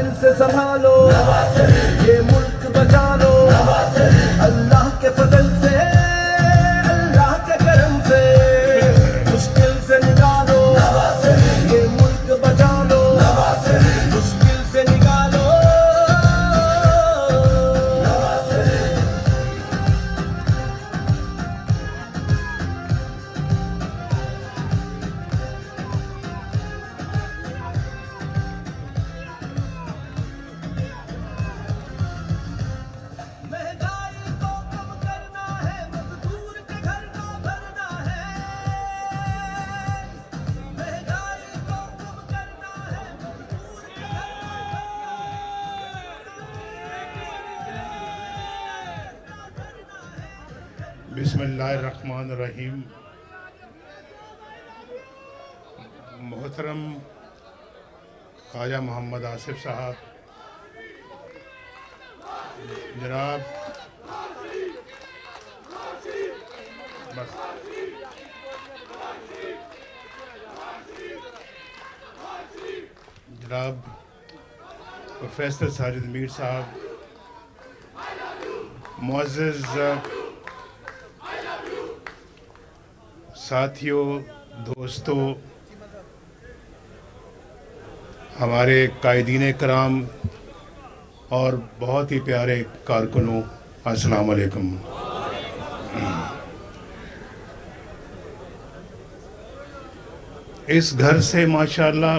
دل سے سنبھالو یہ ملک بچا لو اللہ کے فضل سے اللہ کے کرم سے مشکل سے نکالو یہ ملک بچا لو مشکل سے نکالو بسم اللہ الرحمن الرحیم. محترم خواجہ محمد آصف صاحب، جناب پروفیسر ساجد میر صاحب، معزز ساتھیوں، دوستوں، ہمارے قائدین کرام اور بہت ہی پیارے کارکنوں، السلام علیکم. اس گھر سے ماشاءاللہ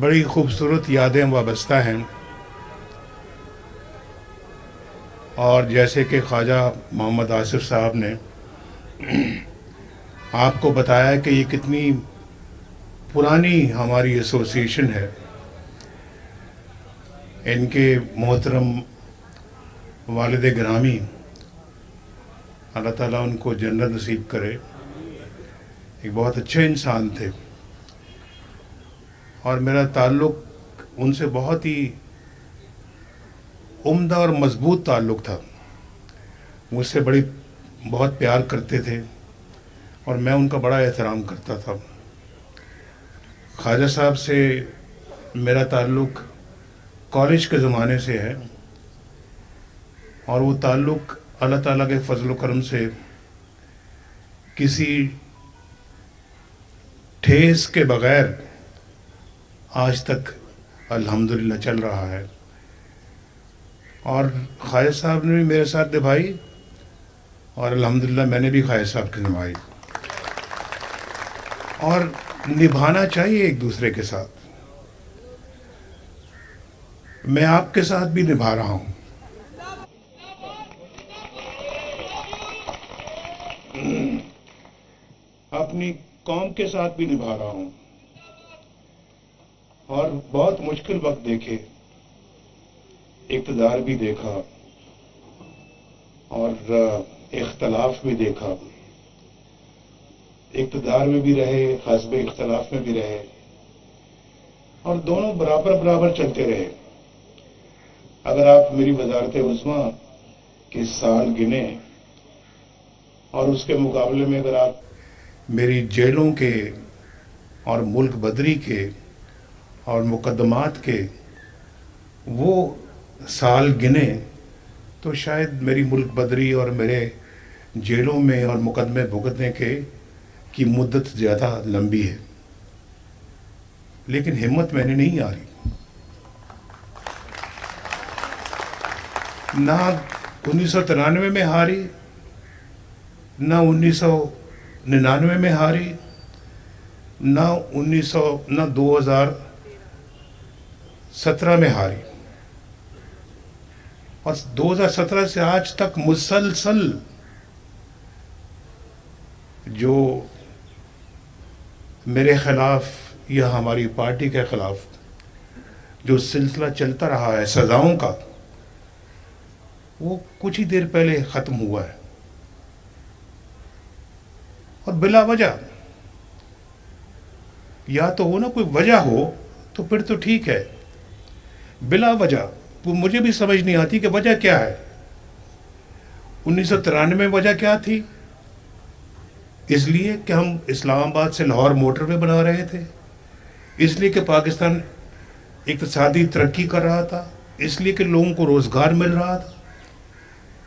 بڑی خوبصورت یادیں وابستہ ہیں، اور جیسے کہ خواجہ محمد آصف صاحب نے آپ کو بتایا کہ یہ کتنی پرانی ہماری ایسوسیشن ہے. ان کے محترم والد گرامی، اللہ تعالیٰ ان کو جنت نصیب کرے، ایک بہت اچھے انسان تھے، اور میرا تعلق ان سے بہت ہی عمدہ اور مضبوط تعلق تھا. مجھ سے بہت پیار کرتے تھے اور میں ان کا بڑا احترام کرتا تھا. خواجہ صاحب سے میرا تعلق کالج کے زمانے سے ہے، اور وہ تعلق اللہ تعالیٰ کے فضل و کرم سے کسی ٹھیس کے بغیر آج تک الحمدللہ چل رہا ہے. اور خواجہ صاحب نے بھی میرے ساتھ نبھائی، اور الحمدللہ میں نے بھی خواجہ صاحب کی نبھائی، اور نبھانا چاہیے ایک دوسرے کے ساتھ. میں آپ کے ساتھ بھی نبھا رہا ہوں. اپنی قوم کے ساتھ بھی نبھا رہا ہوں، اور بہت مشکل وقت دیکھے، اقتدار بھی دیکھا اور اختلاف بھی دیکھا. اقتدار میں بھی رہے، حزب اختلاف میں بھی رہے، اور دونوں برابر برابر چلتے رہے. اگر آپ میری وزارت عظمیٰ کے سال گنیں، اور اس کے مقابلے میں اگر آپ میری جیلوں کے اور ملک بدری کے اور مقدمات کے وہ سال گنے، تو شاید میری ملک بدری اور میرے جیلوں میں اور مقدمے بھگتنے کی مدت زیادہ لمبی ہے. لیکن ہمت میں نے نہیں ہاری. نہ 1993 میں ہاری، نہ 1999 میں ہاری، نہ 2017 میں ہاری. اور 2017 سے آج تک مسلسل جو میرے خلاف یا ہماری پارٹی کے خلاف جو سلسلہ چلتا رہا ہے سزاؤں کا، وہ کچھ ہی دیر پہلے ختم ہوا ہے. اور بلا وجہ، یا تو وہ نا کوئی وجہ ہو تو پھر تو ٹھیک ہے، بلا وجہ وہ مجھے بھی سمجھ نہیں آتی کہ وجہ کیا ہے. 1993 میں وجہ کیا تھی؟ اس لیے کہ ہم اسلام آباد سے لاہور موٹر وے بنا رہے تھے، اس لیے کہ پاکستان اقتصادی ترقی کر رہا تھا، اس لیے کہ لوگوں کو روزگار مل رہا تھا،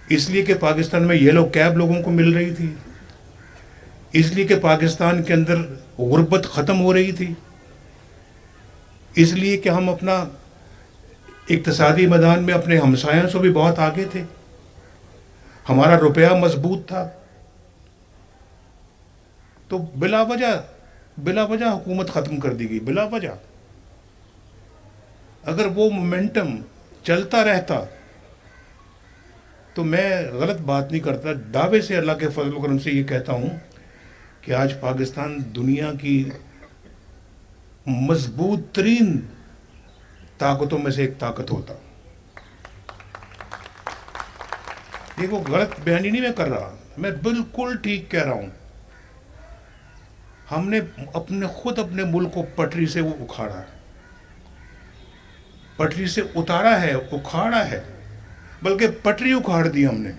اس لیے کہ پاکستان میں یلو کیب لوگوں کو مل رہی تھی، اس لیے کہ پاکستان کے اندر غربت ختم ہو رہی تھی، اس لیے کہ ہم اپنا اقتصادی میدان میں اپنے ہمسایوں سے بھی بہت آگے تھے، ہمارا روپیہ مضبوط تھا. تو بلا وجہ حکومت ختم کر دی گئی، بلا وجہ. اگر وہ مومنٹم چلتا رہتا تو میں غلط بات نہیں کرتا، دعوے سے اللہ کے فضل و کرم سے یہ کہتا ہوں کہ آج پاکستان دنیا کی مضبوط ترین طاقتوں میں سے ایک طاقت ہوتا. یہ وہ غلط بیانی نہیں میں کر رہا، میں بالکل ٹھیک کہہ رہا ہوں. ہم نے خود اپنے ملک کو پٹری سے وہ اکھاڑا، پٹری سے اتارا ہے، اکھاڑا ہے، بلکہ پٹری اکھاڑ دی ہم نے.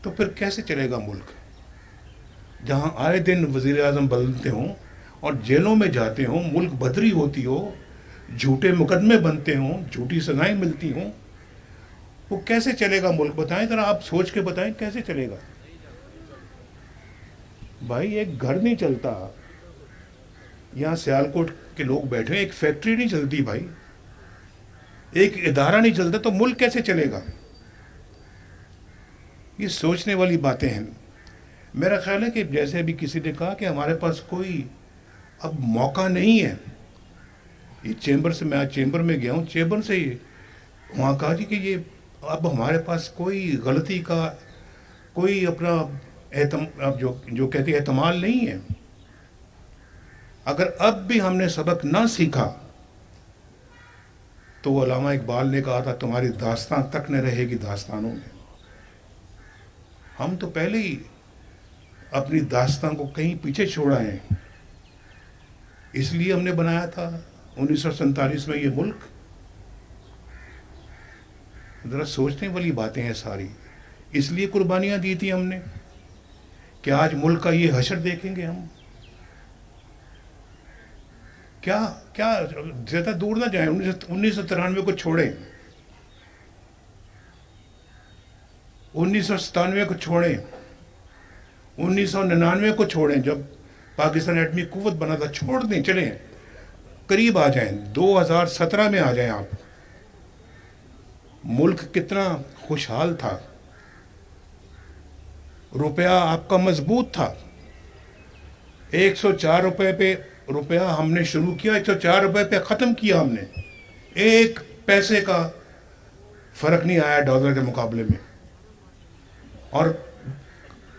تو پھر کیسے چلے گا ملک جہاں آئے دن وزیر اعظم بدلتے ہوں اور جیلوں میں جاتے ہوں، ملک بدری ہوتی ہو، جھوٹے مقدمے بنتے ہوں، جھوٹی سزائیں ملتی ہوں؟ وہ کیسے چلے گا ملک؟ بتائیں ذرا، آپ سوچ کے بتائیں کیسے چلے گا. بھائی ایک گھر نہیں چلتا، یہاں سیالکوٹ کے لوگ بیٹھے ہیں، ایک فیکٹری نہیں چلتی بھائی، ایک ادارہ نہیں چلتا، تو ملک کیسے چلے گا؟ یہ سوچنے والی باتیں ہیں. میرا خیال ہے کہ جیسے ابھی کسی نے کہا کہ ہمارے پاس کوئی اب موقع نہیں ہے. یہ چیمبر سے، میں آج چیمبر میں گیا ہوں، چیمبر سے وہاں کہا جی کہ یہ اب ہمارے پاس کوئی غلطی کا کوئی اپنا جو کہتے ہیں احتمال نہیں ہے. اگر اب بھی ہم نے سبق نہ سیکھا تو علامہ اقبال نے کہا تھا تمہاری داستان تک نہ رہے گی داستانوں میں. ہم تو پہلے ہی اپنی داستان کو کہیں پیچھے چھوڑا ہے. اس لیے ہم نے بنایا تھا 1947 میں یہ ملک. ذرا سوچنے والی باتیں ہیں ساری. اس لیے قربانیاں دی تھی ہم نے کہ آج ملک کا یہ حشر دیکھیں گے ہم. کیا زیادہ دور نہ جائیں، 1993 کو چھوڑیں، 1997 کو چھوڑیں، 1999 کو چھوڑیں جب پاکستان ایٹمی قوت بنا تھا، چھوڑ دیں، چلیں قریب آ جائیں، 2017 میں آ جائیں آپ. ملک کتنا خوشحال تھا، روپیہ آپ کا مضبوط تھا. 104 روپے پہ روپیہ ہم نے شروع کیا، 104 روپے پہ ختم کیا ہم نے. ایک پیسے کا فرق نہیں آیا ڈالر کے مقابلے میں. اور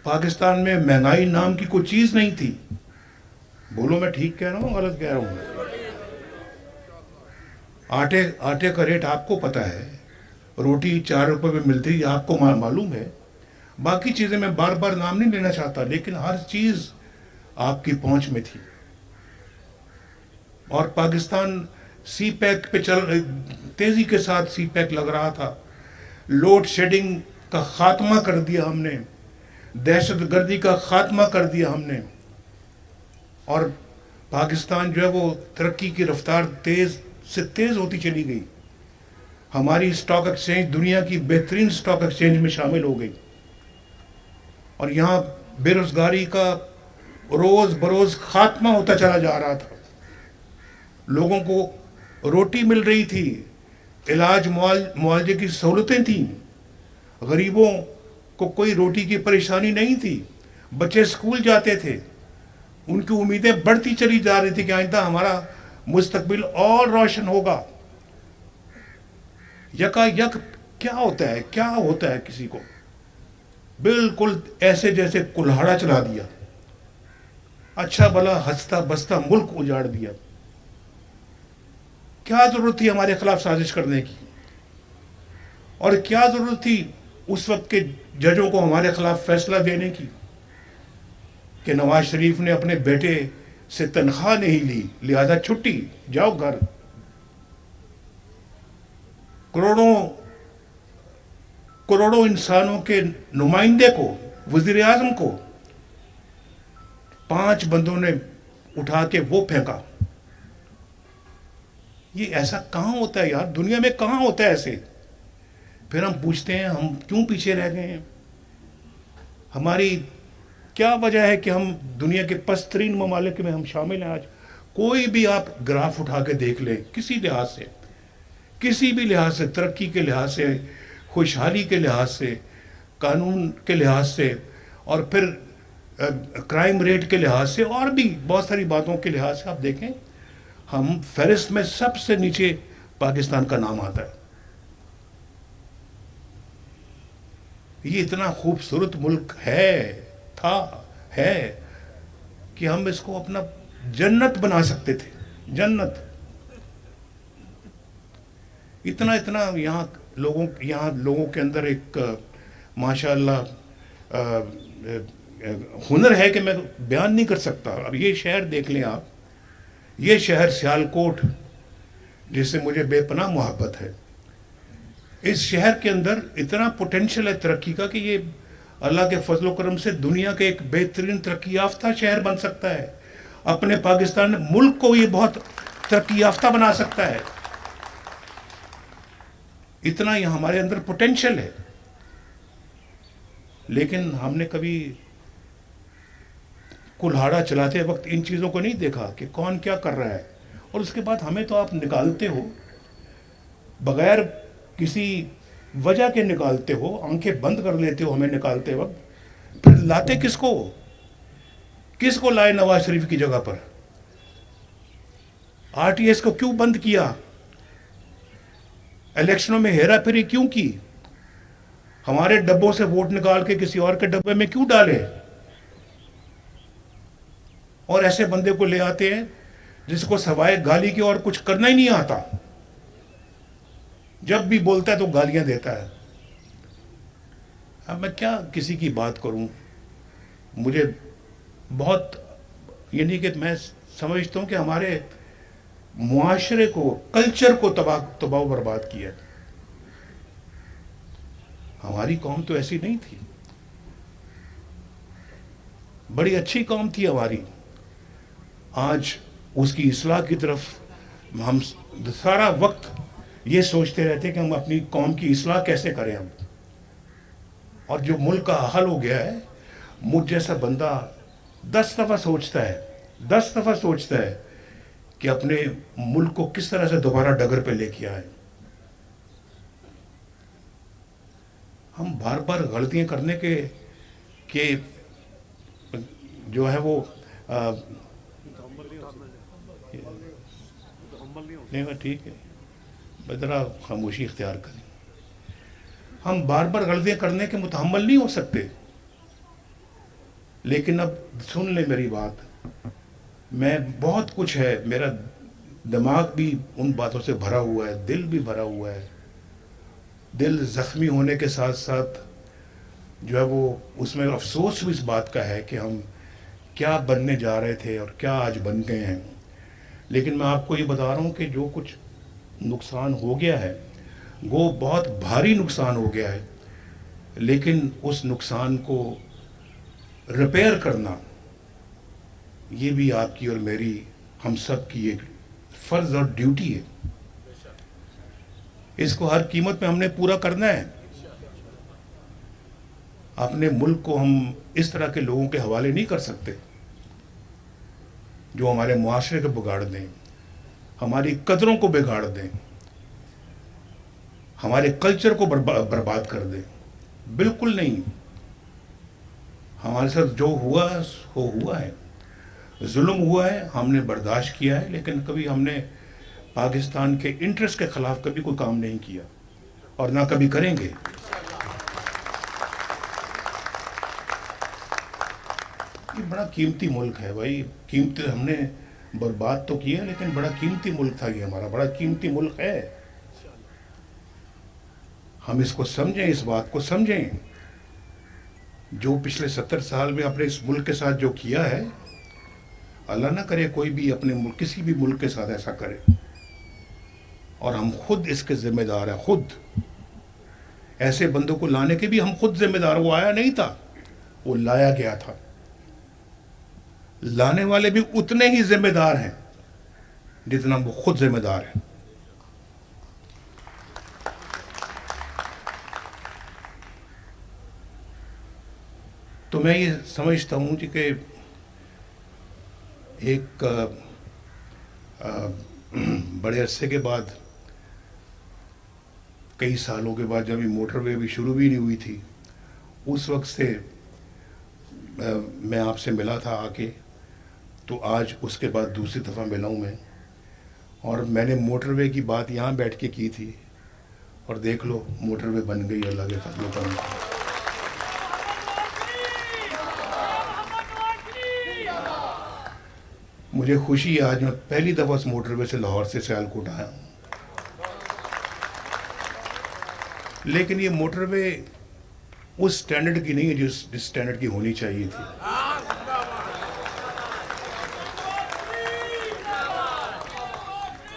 پاکستان میں مہنگائی نام کی کوئی چیز نہیں تھی. بولو میں ٹھیک کہہ رہا ہوں غلط کہہ رہا ہوں؟ آٹے کا ریٹ آپ کو پتہ ہے، روٹی 4 روپے میں ملتی ہے، آپ کو معلوم ہے. باقی چیزیں میں بار بار نام نہیں لینا چاہتا، لیکن ہر چیز آپ کی پہنچ میں تھی. اور پاکستان سی پیک پہ تیزی کے ساتھ سی پیک لگ رہا تھا. لوڈ شیڈنگ کا خاتمہ کر دیا ہم نے، دہشت گردی کا خاتمہ کر دیا ہم نے. اور پاکستان جو ہے وہ ترقی کی رفتار تیز سے تیز ہوتی چلی گئی. ہماری اسٹاک ایکسچینج دنیا کی بہترین اسٹاک ایکسچینج میں شامل ہو گئی. اور یہاں بے روزگاری کا روز بروز خاتمہ ہوتا چلا جا رہا تھا. لوگوں کو روٹی مل رہی تھی، علاج معالجے کی سہولتیں تھیں، غریبوں کو کوئی روٹی کی پریشانی نہیں تھی، بچے اسکول جاتے تھے، ان کی امیدیں بڑھتی چلی جا رہی تھی کہ آئندہ ہمارا مستقبل اور روشن ہوگا. یکا یک کیا ہوتا ہے کسی کو بالکل ایسے جیسے کلہاڑا چلا دیا، اچھا بھلا ہنستا بستا ملک اجاڑ دیا. کیا ضرورت تھی ہمارے خلاف سازش کرنے کی؟ اور کیا ضرورت تھی اس وقت کے ججوں کو ہمارے خلاف فیصلہ دینے کی کہ نواز شریف نے اپنے بیٹے سے تنخواہ نہیں لی لہذا چھٹی، جاؤ گھر. کروڑوں انسانوں کے نمائندے کو، وزیر اعظم کو 5 بندوں نے اٹھا کے وہ پھینکا. یہ ایسا کہاں ہوتا ہے یار، دنیا میں کہاں ہوتا ہے ایسے؟ پھر ہم پوچھتے ہیں ہم کیوں پیچھے رہ گئے ہیں، ہماری کیا وجہ ہے کہ ہم دنیا کے پست ترین ممالک میں ہم شامل ہیں آج؟ کوئی بھی آپ گراف اٹھا کے دیکھ لیں، کسی لحاظ سے، کسی بھی لحاظ سے، ترقی کے لحاظ سے، خوشحالی کے لحاظ سے، قانون کے لحاظ سے، اور پھر کرائم ریٹ کے لحاظ سے، اور بھی بہت ساری باتوں کے لحاظ سے آپ دیکھیں، ہم فہرست میں سب سے نیچے پاکستان کا نام آتا ہے۔ یہ اتنا خوبصورت ملک ہے کہ ہم اس کو اپنا جنت بنا سکتے تھے، جنت۔ اتنا یہاں لوگوں کے اندر ایک ماشاء اللہ ہنر ہے کہ میں بیان نہیں کر سکتا۔ اب یہ شہر دیکھ لیں آپ، یہ شہر سیالکوٹ، جس سے مجھے بے پناہ محبت ہے، اس شہر کے اندر اتنا پوٹینشل ہے ترقی کا کہ یہ اللہ کے فضل و کرم سے دنیا کے ایک بہترین ترقی یافتہ شہر بن سکتا ہے، اپنے پاکستان ملک کو یہ بہت ترقی یافتہ بنا سکتا ہے۔ اتنا یہ ہمارے اندر پوٹینشل ہے، لیکن ہم نے کبھی کلہاڑا چلاتے وقت ان چیزوں کو نہیں دیکھا کہ کون کیا کر رہا ہے، اور اس کے بعد ہمیں تو آپ نکالتے ہو بغیر کسی وجہ کے، نکالتے ہو، آنکھیں بند کر لیتے ہو ہمیں نکالتے وقت، پھر لاتے کس کو لائے نواز شریف کی جگہ پر؟ آر ٹی ایس کو کیوں بند کیا؟ الیکشنوں میں ہیرا پھیری کیوں کی؟ ہمارے ڈبوں سے ووٹ نکال کے کسی اور کے ڈبے میں کیوں ڈالے؟ اور ایسے بندے کو لے آتے ہیں جس کو سوائے گالی کے اور کچھ کرنا ہی نہیں آتا، جب بھی بولتا ہے تو گالیاں دیتا ہے۔ اب میں کیا کسی کی بات کروں، مجھے بہت، یعنی کہ میں سمجھتا ہوں کہ ہمارے معاشرے کو، کلچر کو تباہ و برباد کیا۔ ہماری قوم تو ایسی نہیں تھی، بڑی اچھی قوم تھی ہماری۔ آج اس کی اصلاح کی طرف ہم سارا وقت یہ سوچتے رہتے ہیں کہ ہم اپنی قوم کی اصلاح کیسے کریں ہم، اور جو ملک کا حل ہو گیا ہے، مجھ جیسا بندہ 10 دفعہ سوچتا ہے کہ اپنے ملک کو کس طرح سے دوبارہ ڈگر پہ لے کے آئے۔ ہم بار بار غلطیاں کرنے کے جو ہے وہ نہیں، ٹھیک ہے، ذرا خاموشی اختیار کریں۔ ہم بار بار غلطیاں کرنے کے متحمل نہیں ہو سکتے، لیکن اب سن لیں میری بات، میں بہت کچھ ہے، میرا دماغ بھی ان باتوں سے بھرا ہوا ہے، دل بھی بھرا ہوا ہے، دل زخمی ہونے کے ساتھ ساتھ جو ہے وہ اس میں افسوس بھی اس بات کا ہے کہ ہم کیا بننے جا رہے تھے اور کیا آج بن گئے ہیں۔ لیکن میں آپ کو یہ بتا رہا ہوں کہ جو کچھ نقصان ہو گیا ہے وہ بہت بھاری نقصان ہو گیا ہے، لیکن اس نقصان کو ریپیئر کرنا یہ بھی آپ کی اور میری، ہم سب کی ایک فرض اور ڈیوٹی ہے۔ اس کو ہر قیمت پہ ہم نے پورا کرنا ہے۔ اپنے ملک کو ہم اس طرح کے لوگوں کے حوالے نہیں کر سکتے جو ہمارے معاشرے کو بگاڑ دیں، ہماری قدروں کو بگاڑ دیں، ہمارے کلچر کو برباد کر دیں۔ بالکل نہیں، ہمارے ساتھ جو ہوا وہ ہوا ہے، ظلم ہوا ہے، ہم نے برداشت کیا ہے، لیکن کبھی ہم نے پاکستان کے انٹرسٹ کے خلاف کبھی کوئی کام نہیں کیا، اور نہ کبھی کریں گے۔ یہ بڑا قیمتی ملک ہے بھائی، قیمتی، ہم نے برباد تو کیا لیکن بڑا قیمتی ملک تھا، یہ ہمارا بڑا قیمتی ملک ہے۔ ہم اس کو سمجھیں، اس بات کو سمجھیں، جو پچھلے 70 سال میں اپنے اس ملک کے ساتھ جو کیا ہے، اللہ نہ کرے کوئی بھی اپنے ملک، کسی بھی ملک کے ساتھ ایسا کرے، اور ہم خود اس کے ذمہ دار ہیں۔ خود ایسے بندوں کو لانے کے بھی ہم خود ذمہ دار، وہ آیا نہیں تھا، وہ لایا گیا تھا۔ لانے والے بھی اتنے ہی ذمہ دار ہیں جتنا وہ خود ذمہ دار ہیں۔ تو میں یہ سمجھتا ہوں کہ ایک بڑے عرصے کے بعد، کئی سالوں کے بعد، جب یہ موٹر وے بھی شروع بھی نہیں ہوئی تھی، اس وقت سے میں آپ سے ملا تھا آ کے، تو آج اس کے بعد دوسری دفعہ ملا ہوں میں، اور میں نے موٹر وے کی بات یہاں بیٹھ کے کی تھی، اور دیکھ لو موٹر وے بن گئی اللہ کے فضل و کرم سے۔ مجھے خوشی ہے آج میں پہلی دفعہ اس موٹر وے سے لاہور سے سیالکوٹ آیا ہوں، لیکن یہ موٹر وے اس سٹینڈرڈ کی نہیں ہے جس سٹینڈرڈ کی ہونی چاہیے تھی۔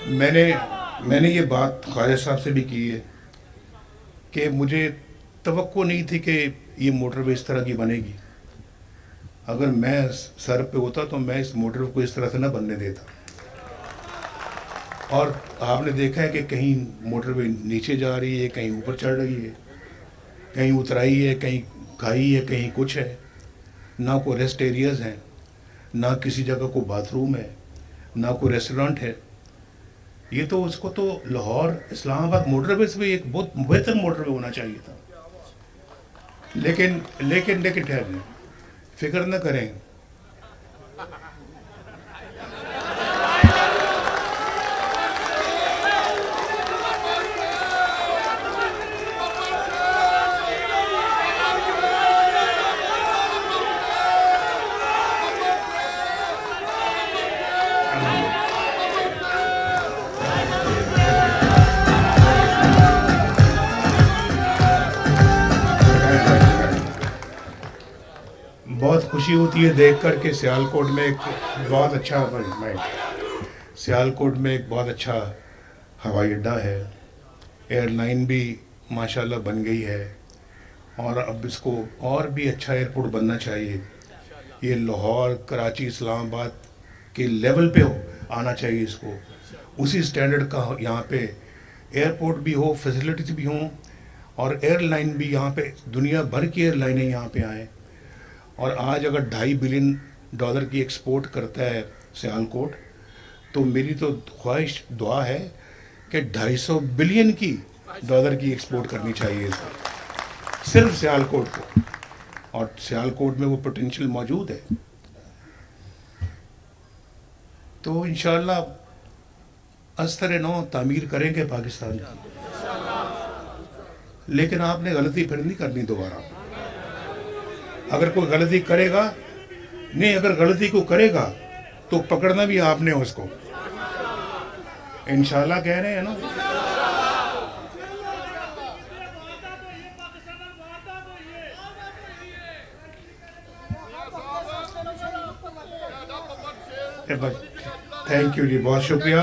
میں نے یہ بات خواجہ صاحب سے بھی کی ہے کہ مجھے توقع نہیں تھی کہ یہ موٹر وے اس طرح کی بنے گی۔ اگر میں سر پہ ہوتا تو میں اس موٹر وے کو اس طرح سے نہ بننے دیتا، اور آپ نے دیکھا ہے کہ کہیں موٹر وے نیچے جا رہی ہے، کہیں اوپر چڑھ رہی ہے، کہیں اترائی ہے، کہیں کھائی ہے، کہیں کچھ ہے، نہ کوئی ریسٹ ایریاز ہیں، نہ کسی جگہ کو باتھ روم ہے، نہ کوئی ریسٹورنٹ ہے۔ یہ تو اس کو تو لاہور اسلام آباد موٹر وے سے بھی ایک بہت بہتر موٹر وے ہونا چاہیے تھا، لیکن ٹھہر لیں، فکر نہ کریں، بہت خوشی ہوتی ہے دیکھ کر کہ سیالکوٹ میں ایک بہت اچھا ہوائی اڈہ ہے، ایئر لائن بھی ماشاءاللہ بن گئی ہے، اور اب اس کو اور بھی اچھا ایئرپورٹ بننا چاہیے۔ یہ لاہور، کراچی، اسلام آباد کے لیول پہ آنا چاہیے، اس کو اسی سٹینڈرڈ کا یہاں پہ ایئرپورٹ بھی ہو، فیسلٹیز بھی ہوں، اور ایئر لائن بھی یہاں پہ دنیا بھر کی ایئر لائنیں یہاں پہ آئیں۔ اور آج اگر $2.5 بلین کی ایکسپورٹ کرتا ہے سیالکوٹ، تو میری تو خواہش دعا ہے کہ $250 بلین کی ایکسپورٹ کرنی چاہیے صرف سیالکوٹ کو، اور سیالکوٹ میں وہ پوٹینشیل موجود ہے۔ تو انشاءاللہ استر نو تعمیر کریں گے پاکستان کی، لیکن آپ نے غلطی پھر نہیں کرنی دوبارہ۔ اگر کوئی غلطی کرے گا، نہیں، اگر غلطی کو کرے گا تو پکڑنا بھی آپ نے اس کو، انشاءاللہ کہہ رہے ہیں نا۔ تھینک یو جی، بہت شکریہ،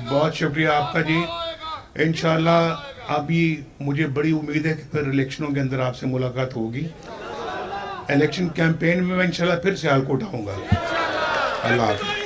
بہت شکریہ آپ کا جی۔ انشاءاللہ ابھی مجھے بڑی امید ہے کہ پھر الیکشنوں کے اندر آپ سے ملاقات ہوگی، الیکشن کیمپین میں انشاءاللہ پھر سیالکوٹ آؤں گا۔ اللہ حافظ۔